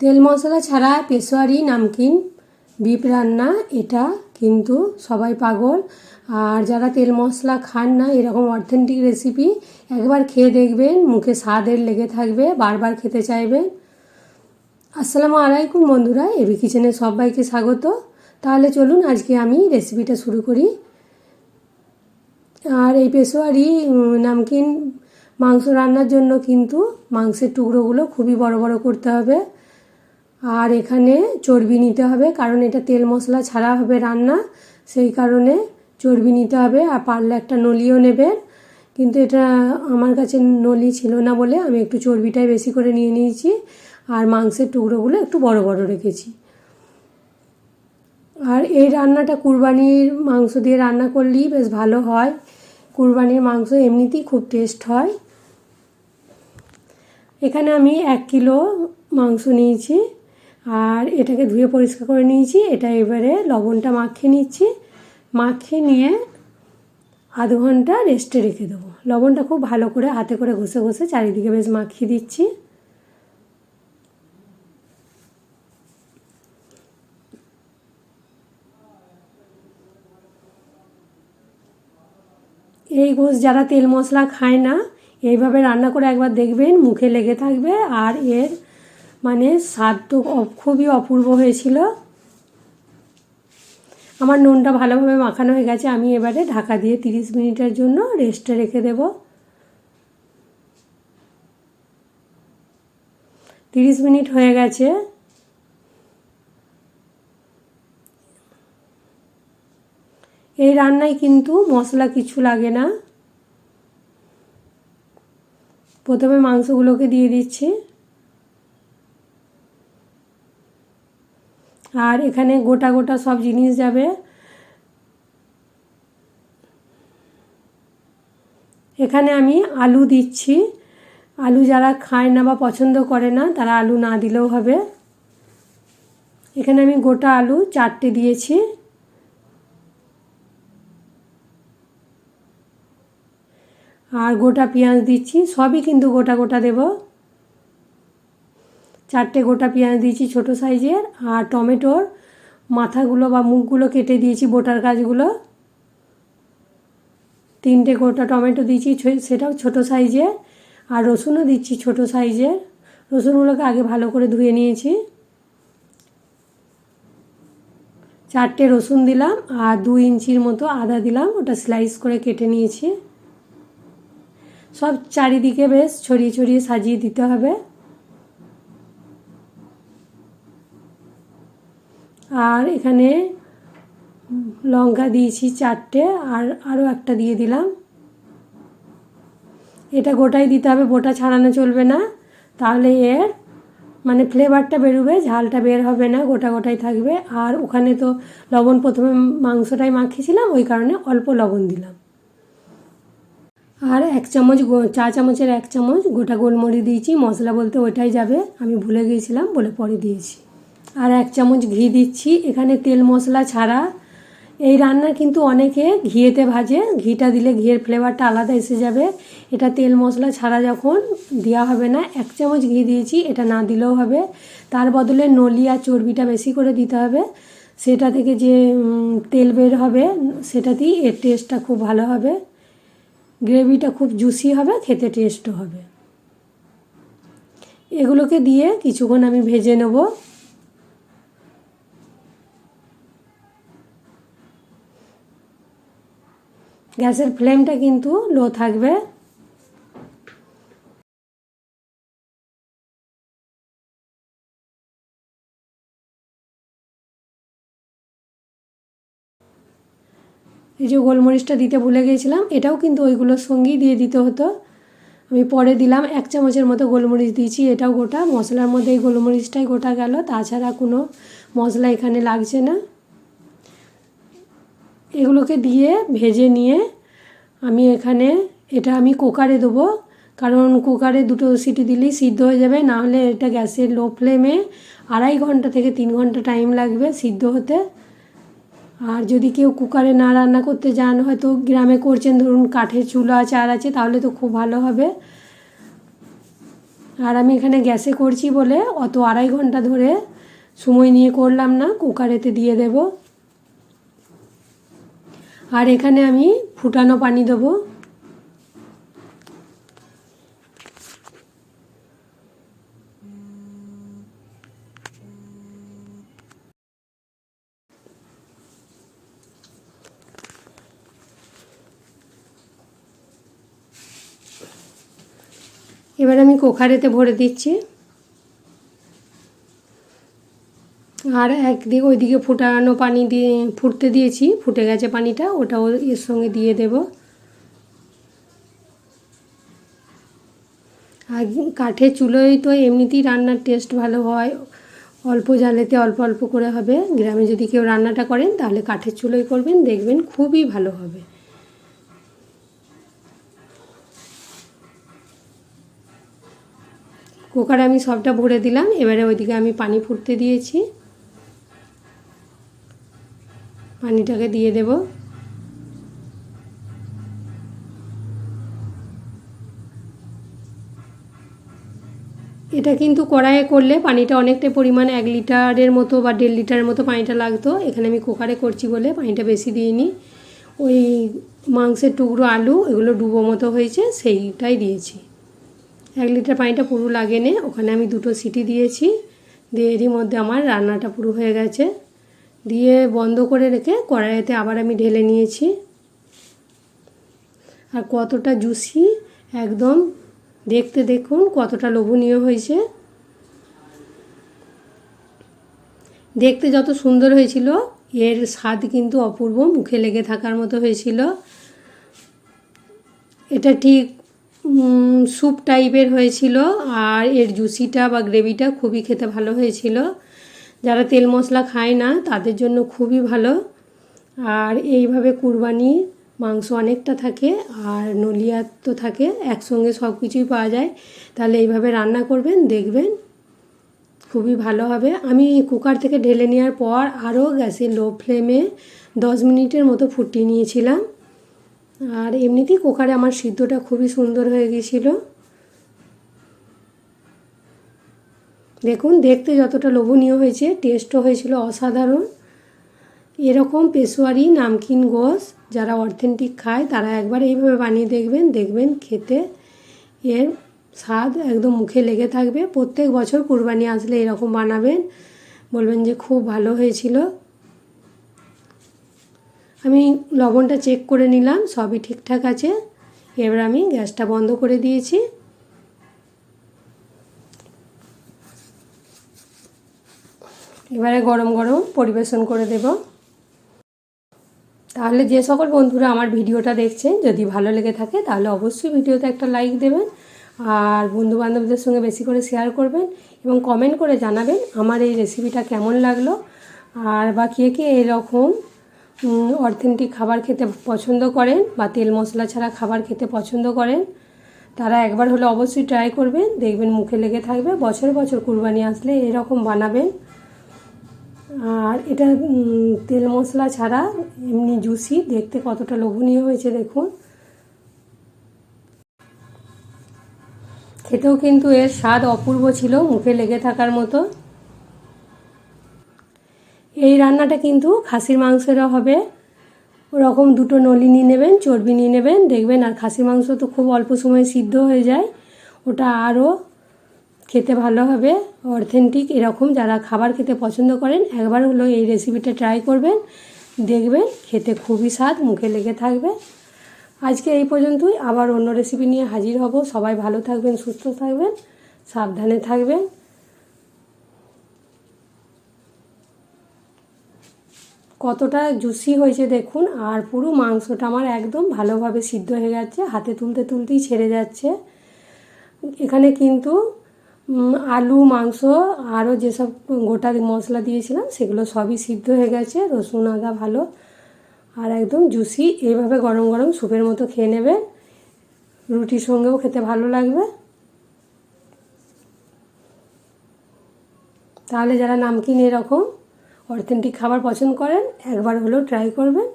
তেল মশলা ছাড়া পেশোয়ারি নামকিন বিফ রান্না, এটা কিন্তু সবাই পাগল। আর যারা তেল মশলা খান না, এরকম অথেন্টিক রেসিপি একবার খেয়ে দেখবেন, মুখে স্বাদের লেগে থাকবে, বারবার খেতে চাইবেন। আসসালামু আলাইকুম বন্ধুরা, এবি কিচেনে সবাইকে স্বাগত। তাহলে চলুন আজকে আমি রেসিপিটা শুরু করি। আর এই পেশোয়ারি নামকিন মাংস রান্নার জন্য কিন্তু মাংসের টুকরোগুলো খুবই বড় বড় করতে হবে। আর এখানে চর্বি নিতে হবে, কারণ এটা তেল মশলা ছাড়া হবে রান্না, সেই কারণে চর্বি নিতে হবে। আর পারলে একটা নলিও নেবেন, কিন্তু এটা আমার কাছে নলি ছিল না বলে আমি একটু চর্বিটাই বেশি করে নিয়ে নিয়েছি। আর মাংসের টুকরোগুলো একটু বড় বড় রেখেছি। আর এই রান্নাটা কুরবানির মাংস দিয়ে রান্না করলেই বেশ ভালো হয়। কুরবানির মাংস এমনিতেই খুব টেস্ট হয়। এখানে আমি 1 কিলো মাংস নিয়েছি, আর এটাকে ধুয়ে পরিষ্কার করে নিয়েছি। এটা এবারে লবণটা মাখিয়ে নিচ্ছি। মাখিয়ে নিয়ে আধ ঘন্টা রেস্টে রেখে দেবো। লবণটা খুব ভালো করে হাতে করে ঘষে ঘষে চারিদিকে বেশ মাখিয়ে দিচ্ছি। এই গোশ যারা তেল মশলা খায় না, এইভাবে রান্না করে একবার দেখবেন, মুখে লেগে থাকবে। আর এর মানে স্বাদ তো খুবই অপূর্ব হয়েছিল। আমার নুনটা ভালোভাবে মাখানো হয়ে গেছে। আমি এবারে ঢাকা দিয়ে 30 মিনিটের জন্য রেস্টে রেখে দেব। 30 মিনিট হয়ে গেছে। এই রান্নায় কিন্তু মশলা কিছু লাগে না। প্রথমে মাংসগুলোকে দিয়ে দিচ্ছি। আর এখানে গোটা গোটা সব জিনিস যাবে। এখানে আমি আলু দিচ্ছি। আলু যারা খায় না বা পছন্দ করে না, তারা আলু না দিলেও হবে। এখানে আমি গোটা আলু 4টে দিয়েছি। আর গোটা পেঁয়াজ দিচ্ছি, সবই কিন্তু গোটা গোটা দেব। 4টে গোটা পেঁয়াজ দিয়েছি ছোটো সাইজের। আর টমেটোর মাথাগুলো বা মুখগুলো কেটে দিয়েছি, বোটার গাছগুলো। 3টে গোটা টমেটো দিয়েছি, সেটাও ছোটো সাইজের। আর রসুনও দিচ্ছি ছোটো সাইজের। রসুনগুলোকে আগে ভালো করে ধুয়ে নিয়েছি। 4টে রসুন দিলাম। আর 2 ইঞ্চির মতো আদা দিলাম, ওটা স্লাইস করে কেটে নিয়েছি। সব চারিদিকে বেশ ছড়িয়ে ছড়িয়ে সাজিয়ে দিতে হবে। আর এখানে লঙ্কা দিয়েছি 4টে, আর আরও একটা দিয়ে দিলাম। এটা গোটাই দিতে হবে, বোটা ছাড়ানো চলবে না, তাহলে এর মানে ফ্লেভারটা বেরোবে, ঝালটা বের হবে না, গোটা গোটাই থাকবে। আর ওখানে তো লবণ প্রথমে মাংসটাই মাখিয়েছিলাম, ওই কারণে অল্প লবণ দিলাম। আর 1 চামচ চা চামচের 1 চামচ গোটা গোলমরিচ দিয়েছি। মশলা বলতে ওইটাই যাবে, আমি ভুলে গিয়েছিলাম বলে পরে দিয়েছি। আর 1 চামচ ঘি দিচ্ছি। এখানে তেল মশলা ছাড়া এই রান্না কিন্তু অনেকে ঘিয়েতে ভাজে, ঘিটা দিলে ঘিয়ের ফ্লেভারটা আলাদা এসে যাবে। এটা তেল মশলা ছাড়া যখন দেওয়া হবে না, 1 চামচ ঘি দিয়েছি, এটা না দিলেও হবে। তার বদলে নলি আর চর্বিটা বেশি করে দিতে হবে। সেটা থেকে যে তেল বের হবে, সেটাতেই এর টেস্টটা খুব ভালো হবে। গ্রেভিটা খুব জুসি হবে, খেতে টেস্টও হবে। এগুলোকে দিয়ে কিছুক্ষণ আমি ভেজে নেব। গ্যাসের ফ্লেমটা কিন্তু লো থাকবে। এই যে গোলমরিচটা দিতে ভুলে গিয়েছিলাম, এটাও কিন্তু ওইগুলোর সঙ্গেই দিয়ে দিতে হতো, আমি পরে দিলাম। 1 চামচের মতো গোলমরিচ দিয়েছি, এটাও গোটা। মশলার মধ্যে এই গোলমরিচটাই গোটা গেল, তাছাড়া কোনো মশলা এখানে লাগছে না। এগুলোকে দিয়ে ভেজে নিয়ে আমি এখানে এটা আমি কুকারে দেবো, কারণ কুকারে 2টো সিটি দিলেই সিদ্ধ হয়ে যাবে। নাহলে এটা গ্যাসের লো ফ্লেমে 2.5 ঘন্টা থেকে 3 ঘন্টা টাইম লাগবে সিদ্ধ হতে। আর যদি কেউ কুকারে না রান্না করতে যান, হয়তো গ্রামে করছেন, ধরুন কাঠের চুলা আছে আর আছে, তাহলে তো খুব ভালো হবে। আর আমি এখানে গ্যাসে করছি বলে অত 2.5 ঘন্টা ধরে সময় নিয়ে করলাম না, কুকারেতে দিয়ে দেব। আর এখানে আমি ফুটানো পানি দেবো। এবার আমি কুকারেতে ভরে দিচ্ছি। আর একদিকে ওইদিকে ফুটানো পানি দিয়ে ফুটতে দিয়েছি, ফুটে গেছে পানিটা, ওটাও এর সঙ্গে দিয়ে দেব। আর কাঠের চুলোয় তো এমনিতেই রান্নার টেস্ট ভালো হয়, অল্প জ্বালেতে অল্প অল্প করে হবে। গ্রামে যদি কেউ রান্নাটা করেন তাহলে কাঠের চুলোয় করবেন, দেখবেন খুবই ভালো হবে। কুকারে আমি সবটা ভরে দিলাম। এবারে ওইদিকে আমি পানি ফুটতে দিয়েছি, পানিটাকে দিয়ে দেব। এটা কিন্তু কড়াইয়ে করলে পানিটা অনেকটা পরিমাণ 1 লিটারের মতো বা 1.5 লিটারের মতো পানিটা লাগতো। এখানে আমি কুকারে করছি বলে পানিটা বেশি দিইনি। ওই মাংসের টুকরো, আলু এগুলো ডুবো মতো হয়েছে, সেইটাই দিয়েছি। 1 লিটার পানিটা পুরো লাগেনি। ওখানে আমি 2টো সিটি দিয়েছি, দিয়ে এরই মধ্যে আমার রান্নাটা পুরো হয়ে গেছে। দিয়ে বন্ধ করে রেখে কড়াইতে আবার আমি ঢেলে নিয়েছি। আর কতটা জুসি, একদম দেখতে দেখুন কতটা লোভনীয় হয়েছে। দেখতে যত সুন্দর হয়েছিল, এর স্বাদ কিন্তু অপূর্ব, মুখে লেগে থাকার মতো হয়েছিল। এটা ঠিক স্যুপ টাইপের হয়েছিল। আর এর জুসিটা বা গ্রেভিটা খুবই খেতে ভালো হয়েছিল। যারা তেল মশলা খায় না তাদের জন্য খুবই ভালো। আর এইভাবে কুরবানি মাংস অনেকটা থাকে আর নলিয়া তো থাকে, একসঙ্গে সব কিছুই পাওয়া যায়। তাহলে এইভাবে রান্না করবেন, দেখবেন খুবই ভালো হবে। আমি কুকার থেকে ঢেলে নেওয়ার পর আরও গ্যাসে লো ফ্লেমে 10 মিনিটের মতো ফুটিয়ে নিয়েছিলাম। আর এমনিতেই কুকারে আমার সিদ্ধটা খুবই সুন্দর হয়ে গিয়েছিল। দেখুন দেখতে যতটা লোভনীয় হয়েছে, টেস্টও হয়েছিল অসাধারণ। এরকম পেশোয়ারি নামকিন গোশ যারা অথেন্টিক খায় তারা একবার এইভাবে বানিয়ে দেখবেন, দেখবেন খেতে এর স্বাদ একদম মুখে লেগে থাকবে। প্রত্যেক বছর কুরবানি আসলে এরকম বানাবেন, বলবেন যে খুব ভালো হয়েছিল। আমি লবণটা চেক করে নিলাম, সবই ঠিকঠাক আছে। এবার আমি গ্যাসটা বন্ধ করে দিয়েছি। এবারে গরম গরম পরিবেশন করে দেব। তাহলে যে সকল বন্ধুরা আমার ভিডিওটা দেখছেন, যদি ভালো লেগে থাকে তাহলে অবশ্যই ভিডিওতে একটা লাইক দেবেন। আর বন্ধুবান্ধবদের সঙ্গে বেশি করে শেয়ার করবেন এবং কমেন্ট করে জানাবেন আমার এই রেসিপিটা কেমন লাগলো। আর বা কে কে এরকম অথেন্টিক খাবার খেতে পছন্দ করেন বা তেল মশলা ছাড়া খাবার খেতে পছন্দ করেন, তারা একবার হলে অবশ্যই ট্রাই করবেন, দেখবেন মুখে লেগে থাকবে। বছর বছর কুরবানি আসলে এরকম বানাবেন। আর এটা তেল মশলা ছাড়া এমনি জুসি, দেখতে কতটা লোভনীয় হয়েছে দেখুন। খেতেও কিন্তু এর স্বাদ অপূর্ব ছিল, মুখে লেগে থাকার মতো। এই রান্নাটা কিন্তু খাসির মাংসেরও হবে। ওরকম 2টো নলি নিয়ে নেবেন, চর্বি নিয়ে নেবেন, দেখবেন। আর খাসির মাংস তো খুব অল্প সময় সিদ্ধ হয়ে যায়, ওটা আরও খেতে ভালো হবে। অথেন্টিক এরকম যারা খাবার খেতে পছন্দ করেন একবার হলো এই রেসিপিটা ট্রাই করবেন, দেখবেন খেতে খুবই স্বাদ, মুখে লেগে থাকবে। আজকে এই পর্যন্তই, আবার অন্য রেসিপি নিয়ে হাজির হব। সবাই ভালো থাকবেন, সুস্থ থাকবেন, সাবধানে থাকবেন। কতটা জুসি হয়েছে দেখুন। আর পুরো মাংসটা আমার একদম ভালোভাবে সিদ্ধ হয়ে গেছে, হাতে তুলতে তুলতেই ছেড়ে যাচ্ছে। এখানে কিন্তু আলু, মাংস আরও যেসব গোটা মশলা দিয়েছিলাম সেগুলো সবই সিদ্ধ হয়ে গেছে, রসুন আদা ভালো। আর একদম জুসি, এইভাবে গরম গরম স্যুপের মতো খেয়ে নেবেন, রুটির সঙ্গেও খেতে ভালো লাগবে। তাহলে যারা নামকিন এরকম অথেন্টিক খাবার পছন্দ করেন একবার হলেও ট্রাই করবেন।